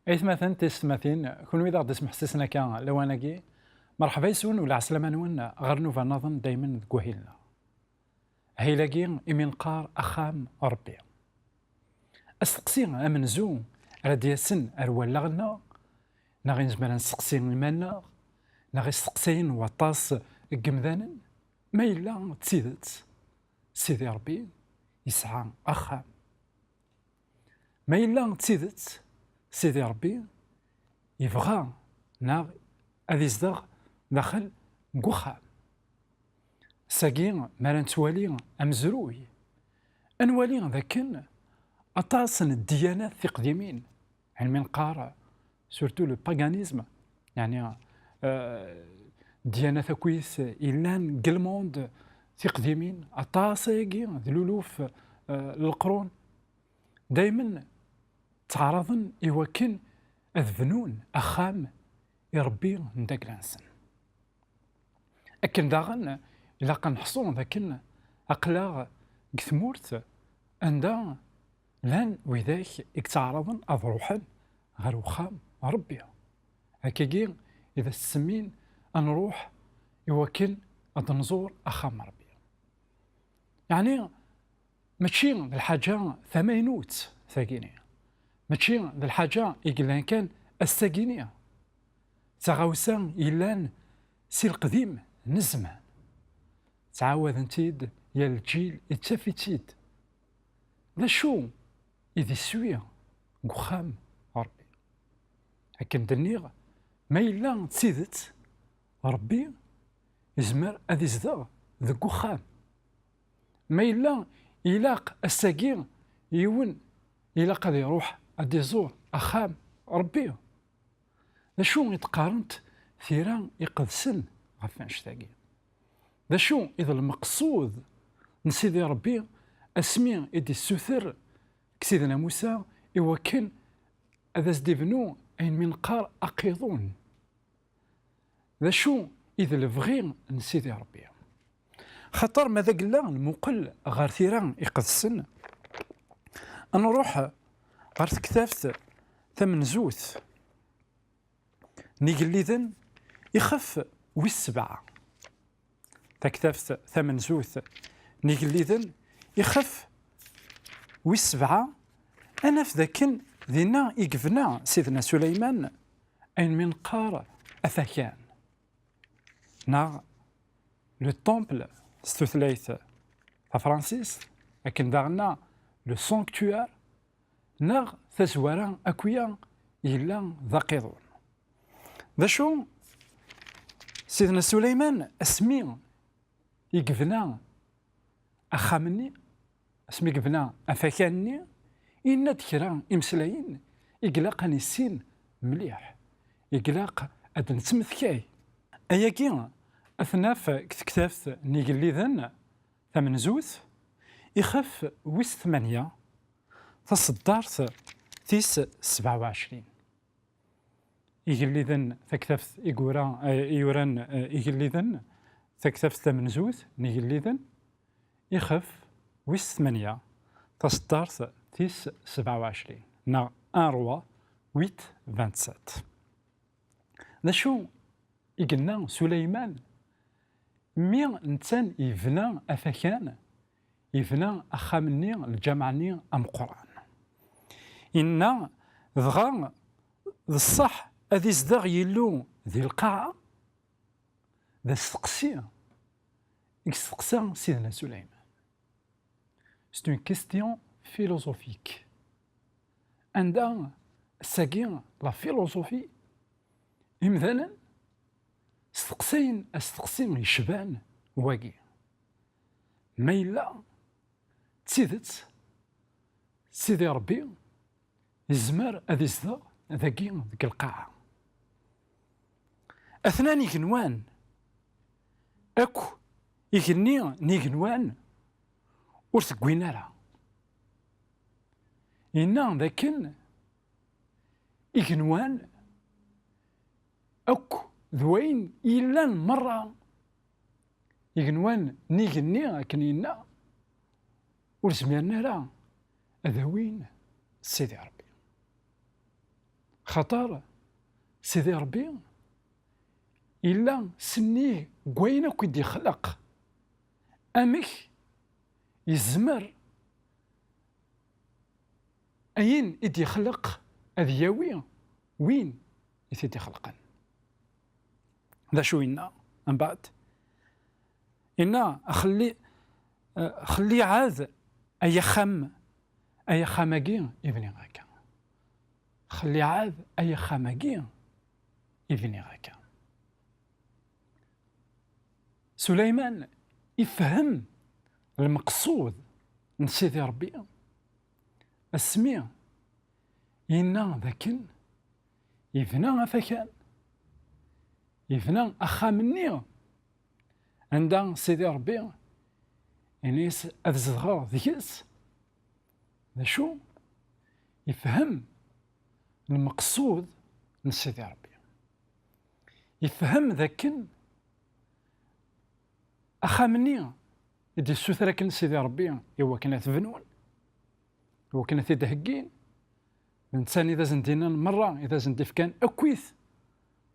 إثمثن تستمثين كون إذا غادي تسمح سسنا كان لواناكي مرحبا يسون ولا عسلامة نون غير نوفا نظن دايما كوهيلنا هيلاكي إمين قار أخام ربي أستقسي أمنزو رادي سن أروالغنا ناغي نزمر نسقسي المانا ناغي سقسين وطاس قمذانا ما إلا تسيدت سيدي ربي يسعى أخام ما إلا تسيدت سيدي ربي يبغى ناغ أذي يزدغ داخل مكوخام ساقين ما نتوالي أمزروي أنوالي ذاكن أطاسن الديانات تقديمين يعني من قارة سورتو لو باغانيزم يعني ديانات كويس إلان قلموند تقديمين أطاسيقي ذلولوف القرون دايما تعرضن يوكن أذفنون أخام يربي نداك لانسن أكن داغن إلا قنحصون ذاكن أقلاغ كثمورت أندا لان وذاك يتعرضن أضروحا غير وخام ربي هكاكي إذا السمين نروح يوكل نزور أخام ربي يعني ماشي الحاجة ثمانوت ثاقينية ماشي الحاجة يقلان كان الساقينية تغاوسان إلان سي القديم نزمان تعاود انتيد يا الجيل يتشافيتيد لا شو إذا سوية قخام ربي هكا دنيغ ما إلا تسيدت ربي يزمر أذي زدغ ذك قخام ما إلا إلاق الساقين يون إلاق أذي يروح أدي يزور أخام ربي ذا شو يتقارنت ثيران يقدسن غفانش تاقي ذا شو إذا المقصود نسيدي ربي أسمي إدي السوثر كسيدنا موسى يوكل أذا زديفنو أين من قار أقيضون ذا شو إذا الفغي نسيدي ربي خطر ماذا قلا المقل غير ثيران يقدسن نروح غير كتافت ثمن زوث نيقليذن يخف والسبعة تكتافت ثمن زوث نيقليذن يخف والسبعة أنا في ذاكن ذينا يقفنا سيدنا سليمان أين من قار أثاكان نا لو طومبل ستوثليث فرانسيس لكن داغنا لو سانكتوار ناغ تزوارا أكويا إلا ذاقيضون ذا شو سيدنا سليمان أسمي يقفنا أخامني أسمي يقفنا أفاكاني إنا تكرا إمسلاين يقلاق نسين مليح يقلاق أدن تمثكاي أياكي أثناف كتكتاف نيقليذن ثمن زوث يخف ويس 8 تصدارت تيس 27 يقليذن ثكتاف يوران يقليذن ثكتاف ثمن زوث نيقليذن يخف ويس 8 تصدارت تيس 27 نا 1 روا 8 27 ذا شو يقلنا سليمان مي نتان يفنى أفاكان يفنى أخامني الجامعني أم قرآن إن ضغا الصح أذي زدغ يلو ذي القاعة ذا السقسي يسقسا سيدنا سليمان C'est une question philosophique. عندها الساقين لا فيلوسوفي مثلا استقسين يشبان واقي ما إلا تسيدت سيدي ربي يزمر أذي يزدغ ذاكي ذيك القاعة أثنان يكنوان أكو يكني نيكنوان ورثقوينا لها إنا ذاكن يكنوان أكو ذوين إلا مرة يكنوان نيكني كنينا ورسمينا لا أذوين سيدي ربي خطر سيدي ربي إلا سنيه كوينة كيدي خلق أمك يزمر أين إدي خلق أذياوي وين يتيدي خلقا. ذا شو إنا من بعد إنا خلي عاد أي خاماكي يبني غاكا، خلي عاد أي خاماكي يبني غاكا. سليمان يفهم المقصود من سيدي ربي السميع إنا ذاكن يفنى أفكان يفنى أخامني عند سيدي ربي إنيس أذزغر ذيكس. ذا شو يفهم المقصود من سيدي ربي، يفهم ذاكن أخامني يدي السوثرة كن سيدي ربي إوا كنا تبنون هو كنا تدهقين الإنسان إذا زندينا مرة إذا زندي كان أكويث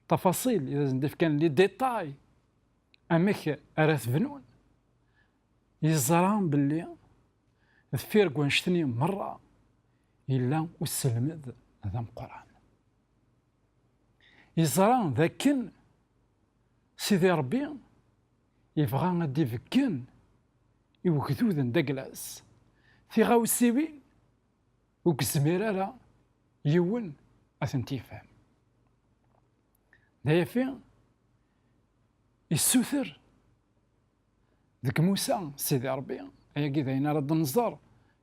تفاصيل إذا زندي كان لي ديتاي أمك أراث بنون يزران باللي الفيرق وانشتني مرة إلا والسلمد هذا القرآن يزران ذاكن سيدي ربي يبغى غادي يفكن يوكدود ندقلاس في غاوسيوين وكزميرة يون أثنتي فهم. دايا فين السوثر ذك موسى سيدي ربي أيا كذا ينا رد النظر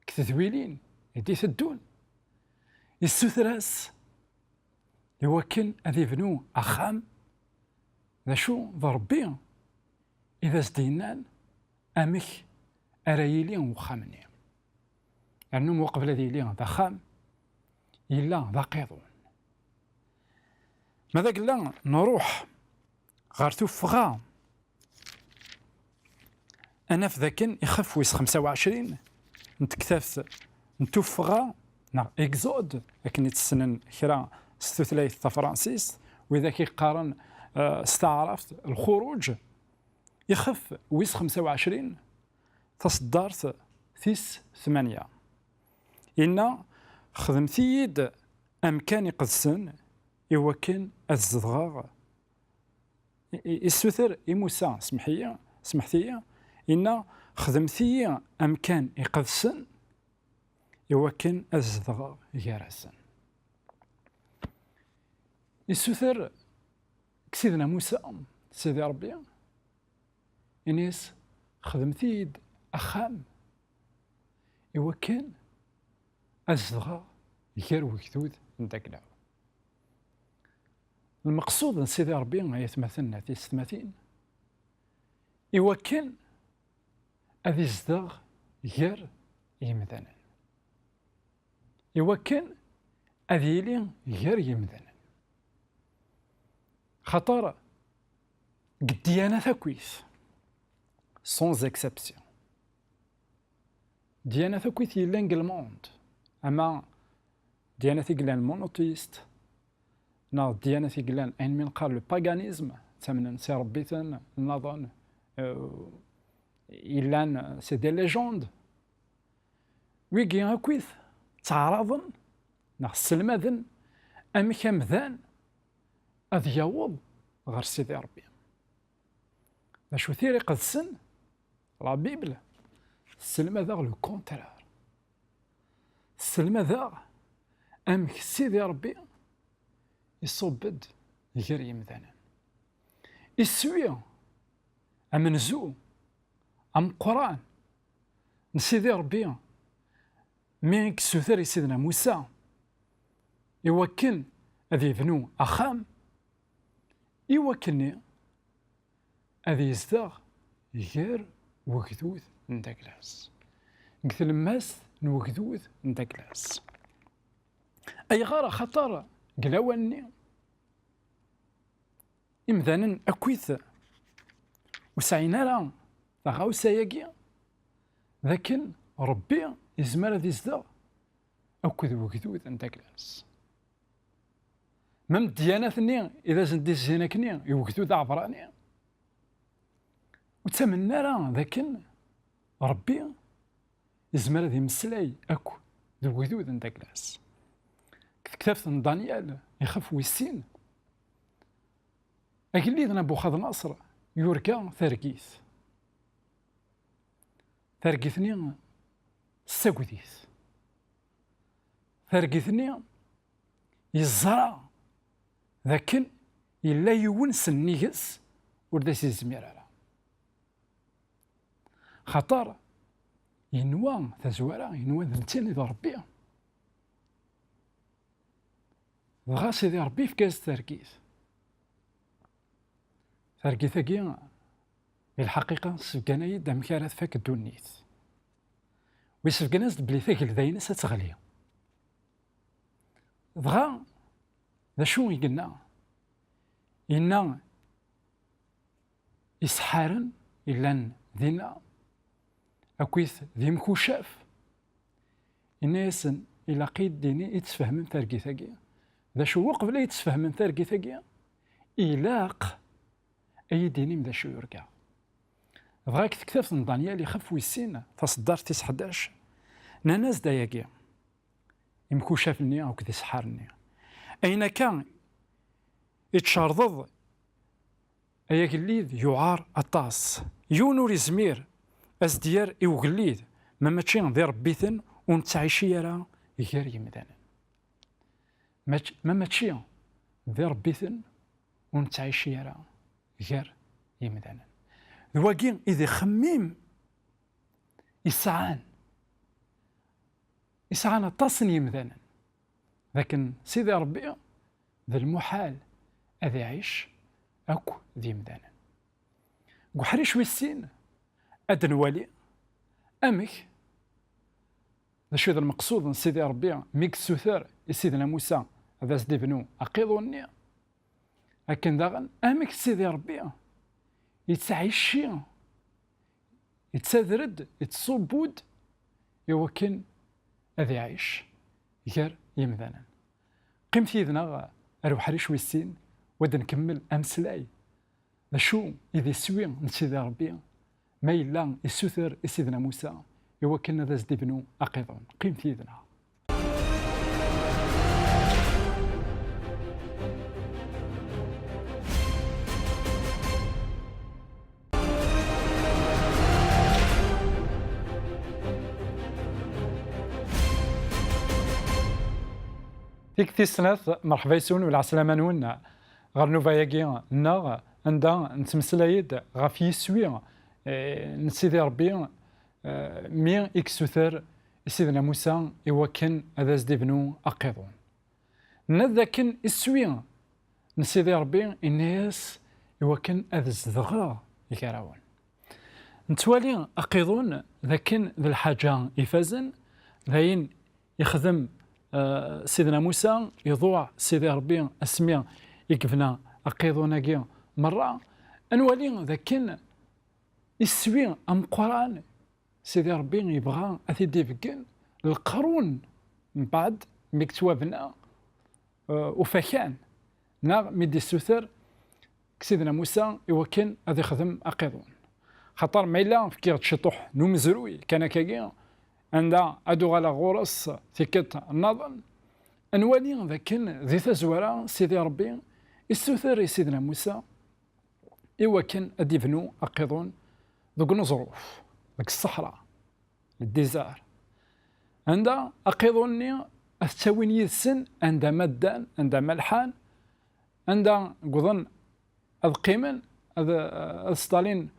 كتثويلين يدي ثدون السوثراس يوكن أذي بنو أخام ذا شو ضربي إذا زدينان أمك أرايلين وخامني لأنه موقف الذي ليه ذا خام إلا ذا قيضون. ماذا قلنا نروح غار توفغا أنا في ذاكن يخف ويس 25 نتكتاف نتوفغا نا إكزود لكن يتسنن خيرا ستثلاث فرانسيس وإذا كيقارن استعرفت الخروج يخف ويس 25 تصدرت ثيس 8 إن خدمتيد أمكان يقدسن يوكن الزدغاغ السوثر إموسى سمحتي إن خدمتي أمكان يقدسن يوكن الزدغاغ يارسن السوثر كسيدنا موسى سيدي ربي إنيس خدمتيد أخام يوكن الزدغاغ يكار وكتود نداكلا. المقصود من سيدي ربي يتمثلنا في 30 يوكن أذي زدغ غير يمدنا يوكن أذي لي غير يمدنا خطر قد ديانا ثاكويث سونز اكسبسيون ديانا ثاكويث يلان الموند أما ديانا ثيقلان مونوتيست نا ديانا ثيقلان أين من قال لو باغانيزم ثمنا سي ربيتن نظن إلان سي دي ليجوند ويكي هاكويث تعرضن نا السلمذن أمي كمذان أذ يوض غير سيدي ربي باش وثيري قدسن لا بيبل السلمذا لو كونترار السلمذا أمك سيدي ربي يصبد غير يمذانا يسوي أمنزو أم قرآن نسيدي ربي مين كسوثري سيدنا موسى يوكن أذي بنو أخام يوكني أذي يزدغ غير وكذوذ نداكلاس قلت الماس نوكذوذ نداكلاس أي غارة خطر قلاواني إمذانا أكويث وسعينا راه غاوسا ياكي لكن ربي يزمر ذي يزدغ أكذ وكذوذ نداكلاس مم الديانات-ني إذا زندي الزينة-كني يوكدو دا عبراني وتمنى راه ذاك ربي يزمر هذا يمسلاي أكو ذو وجود نداك الناس. كتابت دانيال يخاف ويسين أكليد نبوخذ نصر يوركا ثرقيثني الساقوديث ثرقيثني يزرع ذاك إلا يونس النيجس ورداس الزميرة خطر ينوى تزوارا ينوى ذنتين إذا ربي بغا سيدي ربي في كاس ثرقيث الحقيقة سبقنا يد مكارث فاك الدونيت ويسبقنا بلي ثاقل ذاينس تغلي بغا ذا شو يقلنا إنا إسحارا إلا ذينا أكويث ذي مكوشاف الناس إلا قيد ديني يتفهم ثرقيثاكي ذا شو قبل يتفهم ثرقيثاكي إلاق أي ديني مذا شو يرجع بغاك تكتفت دانيال يخف ويسين تصدر 11 ناس داياكي يمكوشافني أو كذا سحارني أين كان يتشارضض أياك الليذ يعار أطاس يونور يزمير أزديار إوغليد ما ماتشين ذي ربيثن ونتعيشي يرى غير يمدان ما ماتشين ذي ربيثن ونتعيشي يرى غير يمدان ذواقين إذا خميم يسعان أطاسن يمدان لكن سيدي ربي ذا المحال أذي يعيش أكو ذي يمدان وحريش ويسين أدن والي أمك شو ذا المقصود من سيدي ربي ميك سوثر سيدنا موسى هذا سيدي بنو أقيضوني لكن داغن أمك سيدي ربي يتعيشي يتسذرد يتصوبود يوكن هذا يعيش غير يمذانا قيمت يذنا أروح ريش ويسين ود نكمل أمسلاي شو إذا سوي من سيدي ربي ما إلا السوثر سيدنا موسى يوكلنا ذا زدي بنو أقيضون قيمت يذنا فيك تيسناث مرحبا يسون ولا عسلامة نونا غير نوفاياكي نا عندها نتمسلايد غاف يسوي نسيدي ربي مي إكسوثر سيدنا موسى يوكن هذا زدي بنو أقيضون نذاكن السوي نسيدي ربي الناس يوكن هذا الزدغا يكراون نتوالي أقيضون ذاكن ذا الحاجة يفازن ذاين يخدم سيدنا موسى يضوع سيدي ربي اسمي يكفنا أقيضوناكي مرة أنوالي ذاكن يسوي أم قرآن سيدي ربي يبغى أثيدي فكين القرون من بعد مكتوابنا وفكان نا ميدي السوثر سيدنا موسى يوكن هذا يخدم أقيضون خطر ميلا فكير تشطح نومزروي كان كاكي عندها أدو على غورس ثكت النظن أنوالي ذاكن ذي تزورا سيدي ربي السوثر سيدنا موسى يوكن أديفنو أقيضون ذوك نظروف ذوك الصحراء الديزار عندها أقيضوني أثتاوين يدسن عندها مدان عندها ملحان عندها قضن أذقيمن أذ ستالين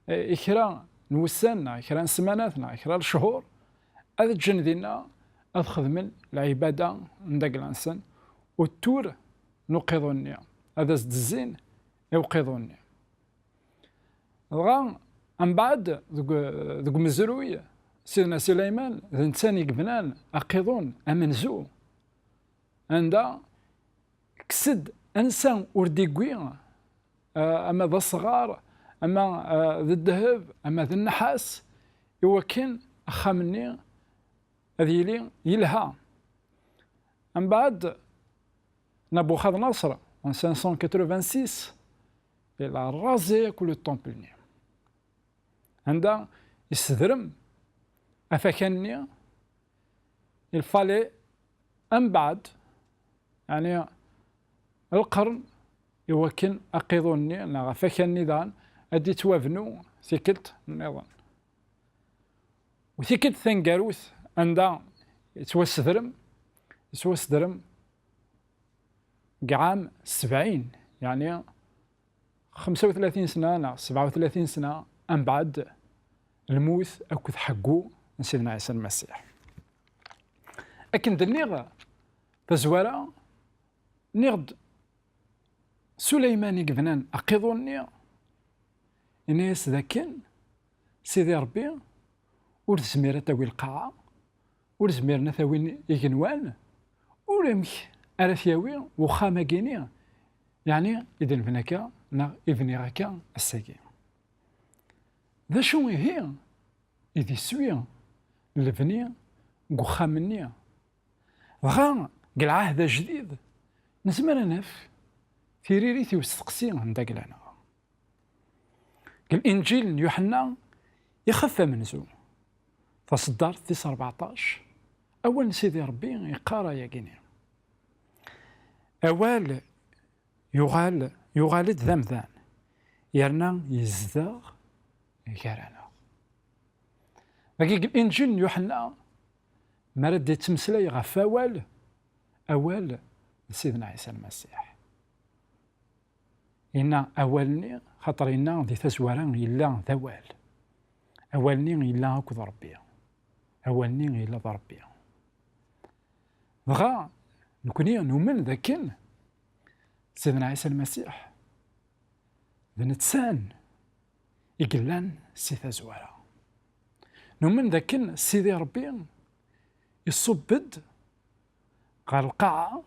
إكرا نوسانا إكرا سماناتنا إكرا الشهور هذا الجن دينا أخذ من العبادة نداك الإنسان والتور نقيضوني هذا زد الزين يوقيضوني غا من بعد ذوك مزروي سيدنا سليمان ذا إنسان يقبنان أقيضون أمنزو عندها كسد إنسان ورديقوي أما ذا الصغار أما ذا الذهب أما ذا النحاس يوكن أخا مني هذه لي يلها من بعد Nabucodonosor نصر en 586 il a rasé كل التمبل. عندها يستدرم أفكاني الفالي أم بعد يعني القرن يوكن أقيضوني أنا فكاني دان أدي توافنو ثيكلت النظام وثيكلت ثنقاروث عندها يتوسدرم عام 70 يعني 35 سنة 37 سنة أم بعد الموت أكد حقو سيدنا عيسى المسيح. أكن دنيغ تزوارا نغد سليمان يقبنان أقيضوني إناس ذاكن سيدي ربي ور تزمير تاوي القاعة ور تزمير نثاوي يقنوان ورمك أرثياوي وخامة كيني يعني إذن فناكا نا إذن غاكا الساكي ذا شو هي إذي سويا لبني وخامني غا قلعاه ذا جديد نزمر نف في ريريثي وستقسي عندك لنا الإنجيل يوحنا يخفى منزو فصدار 14 أول سيدي ربي يقارا يا كيني أول يغالد ذمذان يرنا يزدغ يكارنا لكن الإنجيل يوحنا ما رد يتمسلي غف أول سيدنا عيسى المسيح إن أولني خاطر إنا ذي تزواران إلا ذوال أولني إلا أكد ربي أولني إلا ضربي بغا نكوني نؤمن ذاكن سيدنا عيسى المسيح ذنتسان يقلان سيثا زوارا نؤمن ذاكن سيدي ربي يصبد غار القاعة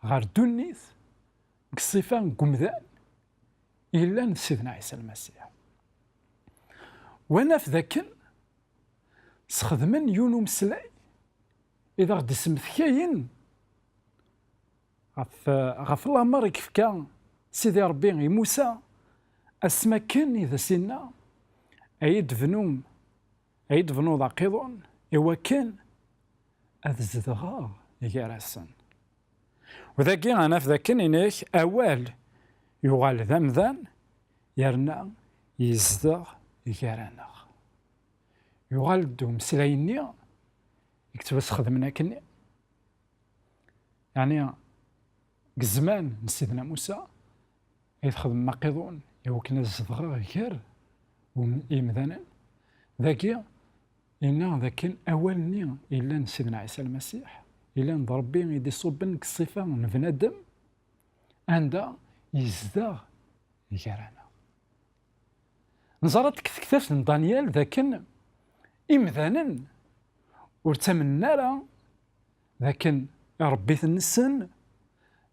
غار دونيث كصفة قمذان إلا سيدنا عيسى المسيح وانا في ذاكن سخدمن يونو مسلاي إذا غدي سمثكاين غف الأمر كيفكا سيدي ربي موسى أسمكن إذا سينا أيدفنو ذا قيضون إوا كان أذزدغا يجارسن وذاكي أنا في ذاكن إنيك أول يغال ذمذان يرنا يزدغ يجارنا يغال دوم سلايني يكتب خدمنا كني يعني الزمان سيدنا موسى يخدم مقيضون يوكنا الزدغا غير ويمذانا ذاكي إنا ذاكن أولني إلا سيدنا عيسى المسيح إلا نضربي يدي صوبن كصفة من بنادم عندها يزدغ يجارانا نزارت كتكتاف من دانيال ذاكن إمذانا ورتمنى راه لكن ربي النسن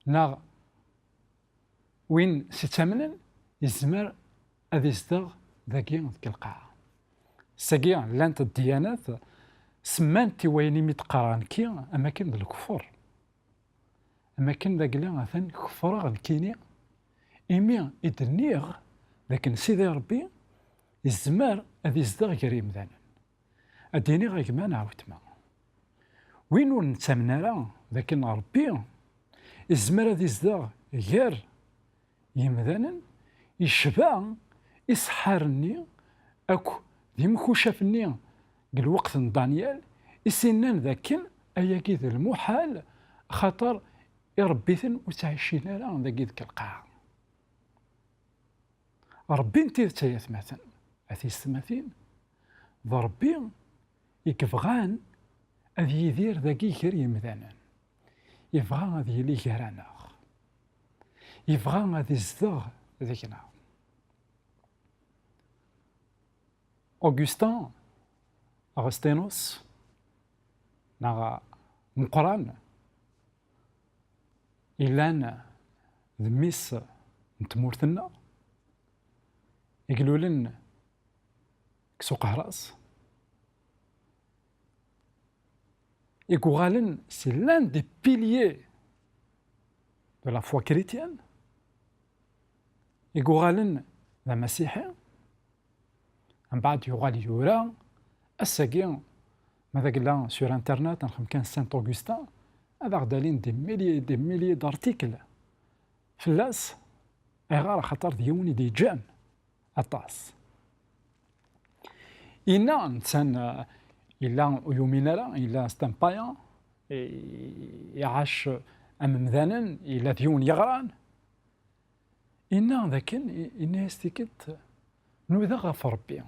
نا وين ستامنن يزمر هذا يزدغ ذاكي ذيك القاعة ساكي لانت الديانات سمانتي ويني متقارن كي أماكن الكفر أماكن ذاك اللي غاثن كفر غنكيني إيمي إدنيغ لكن سيدي ربي يزمر هذا يزدغ كريم ذانا أديني غيك ما نعاود ما وين نتامنا راه لكن ربي يزمر هذا يزدغ غير يمذانا يشبع يسحرني أكو ديمكو شافني الوقت دانيال يسنان ذاكن أياكي ذا المحال خاطر يربيثن وتعيشين راه ذاكي ذيك القاعة ربي انتي تيثمثن أثيستماثين ذا ربي يكفغان أذي يدير ذاكي كريم ذانا يفغان أذي يلي كرانا يفغان أذي يزدغ ذاكنا أوغسطين أغسطينوس نغا مقران إلان ذميس نتمورثنا يقولولن كسوق هراس يقولن سي لان دي بيليي دو لا فوا كريتيان يقوغالن ذا مسيحي من بعد يغال يورا الساقي ماذا قلنا سور انترنت نخم كان سانت اوغسطان هذا غدالين دي ميلي دارتيكل فلاس غار خاطر ديوني دي جان اطاس إنا إنسان إلا يومينا لا إلا ستامبايا يعاش أمامذانا إلا ديون يغران إنا ذاك إنا يستيكت نوذا غف ربي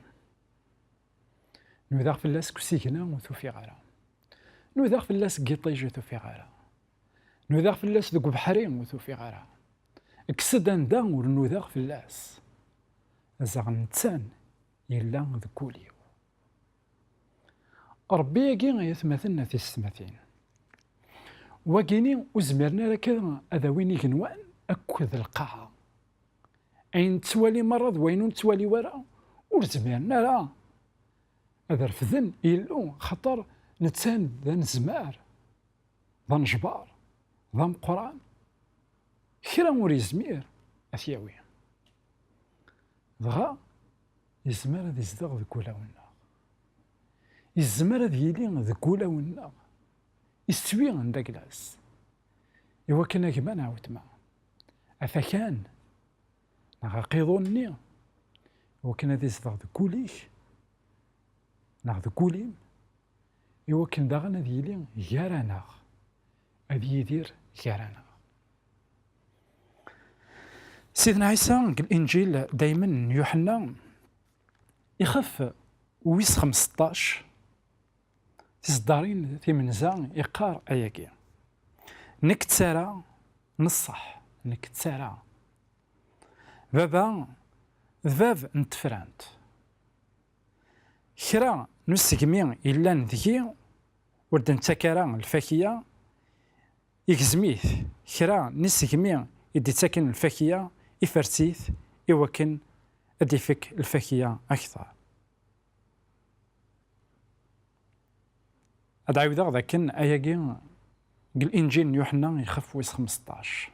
نوذا فلاس كسيكنا وثوفي غارا نوذا فلاس قيطيج وثوفي غارا نوذا فلاس ذوك بحرين وثوفي غارا كسدان دا ورنوذا فلاس أزاغ نتسان إلا ذكوليو ربي يجي يثمثلنا في السماثين وكيني وزمرنا لك هذا وين يغنوان أكد القاعة أين تسوالي مرض وين تسوالي ورا ورزمرنا لا هذا رفذن إلو خطر نتسان ذا نزمار ذا نجبار ذا مقران كرا موري زمير أثياوي ضغا يزمر ذي زدغ ذي كولاونا يزمر ذي يلي ذي كولاونا يستوي عند كلاس إوا كنا كمان عاود ما أفكان نغاقيضوني إوا كنا ذي زدغ ذي كوليش ناخذ كوليم إوا كان داغنا ذي يلي يارانا أذي يدير يارانا سيدنا عيسى الإنجيل دايما يوحنا يخف ويس 15 تصدارين في منزا يقار أياكي نكتسارا نصح نكتسارا بابا ذباب نتفرانت خرا نسقمي إلا نذكي وردن تكارا الفاكية يكزميث خرا نسقمي يدي تاكن الفاكية يفرسيث يوكن أديفك الفاكية أكثر أدعو ذا ذاكن أياكي الإنجيل يوحنا يخف ويس 15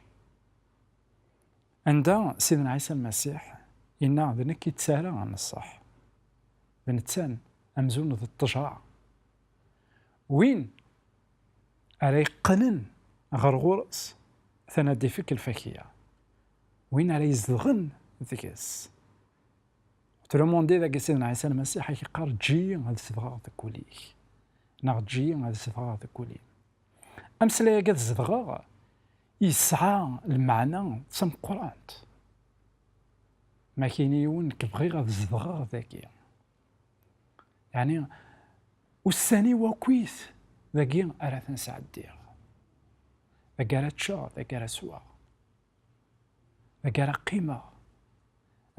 عند سيدنا عيسى المسيح إنا ذنك يتسارى عن الصح بنتسان أمزون ذا التجرع وين على قنن غرغورس ثنا ديفك الفاكية وين على يزدغن ذكاس تلوموندي ذاك سيدنا عيسى المسيح يقار جي هذا الزدغا ذكوليك ناغ جي هذا الزدغا ذكولي أمسلا يا قاد الزدغا يسعى المعنى تسم قرانت ما كاين كبغي غاد الزدغا ذاكي يعني والثاني وكويس ذاكي أرى تنسى الدير ذاك راه تشا ذاك راه سوا ذاك راه قيمة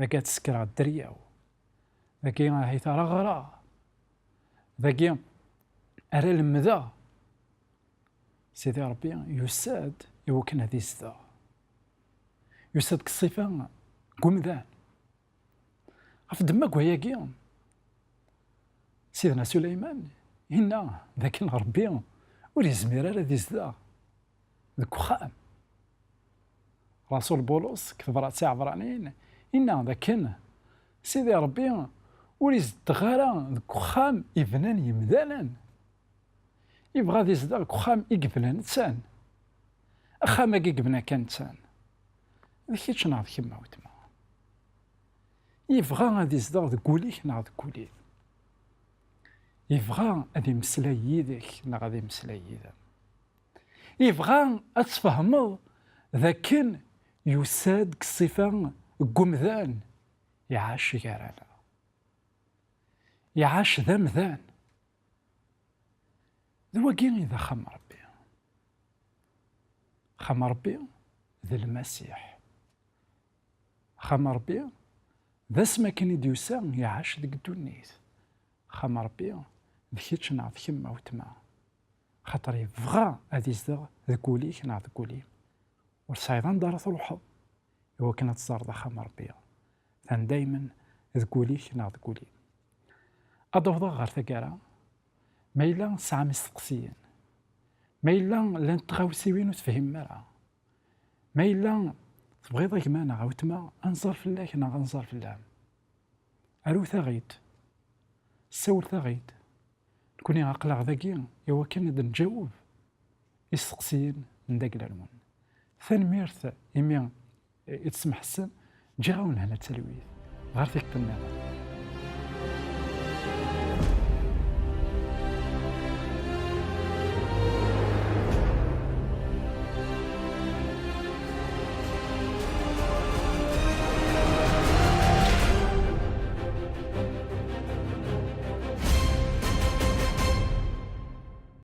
ذاك تسكر الدرياو ذاك هي ترى غرا ذاك أرى المذا سيدي ربي يساد يوكن هذه الزدا يساد كالصفة قمذان غف دماك وهي سيدنا سليمان هنا ذاك ربي وليزمير على ذي الزدا ذاك وخام رسول بولس كثبرات ساعة عبرانيين إنا ذاك سيدي ربي وليزد غارة ذاك وخام يبنان يمذانا يبغى ذي زدا ذاك وخام يقبلان نتسان أخا يقبنا كان نتسان ذاك يتشنع ذاك كما وتما يبغى غادي زدا ذاك كوليك ناض كولي يبغى غادي مسلا يدك نا غادي مسلا يدا يبغى أتفهمض ذاك يساد كصفة قمذان يعاش كارانا يعاش ذا مذان ذو كين إذا خم ربي ذا المسيح خم ربي ذا سما كان يديوسا يعاش ذيك الدنيث خم ربي ذكيتش نعض كما وتما خاطر يبغى هادي يزدغ ذكوليك نعض كولي والصيدان دارت الحظ هو كانت تصار ذا خم ربي كان دايما ذكوليك نعض كولي أضوضا غير ثقارا ما إلا ساعة مستقسيين ما إلا لان تغاوسيوين وتفهم مرا ما إلا تبغيض كمان عاوتما أنصر فلاك أنا غنصر فلام أرو ثغيت السول ثغيت كوني عقل ذاكي إوا كان نجاوب يسقسين من داك العنوان ثانميرث إمي يتسمح السن جي غاون هنا تسلويت غير فيك النظام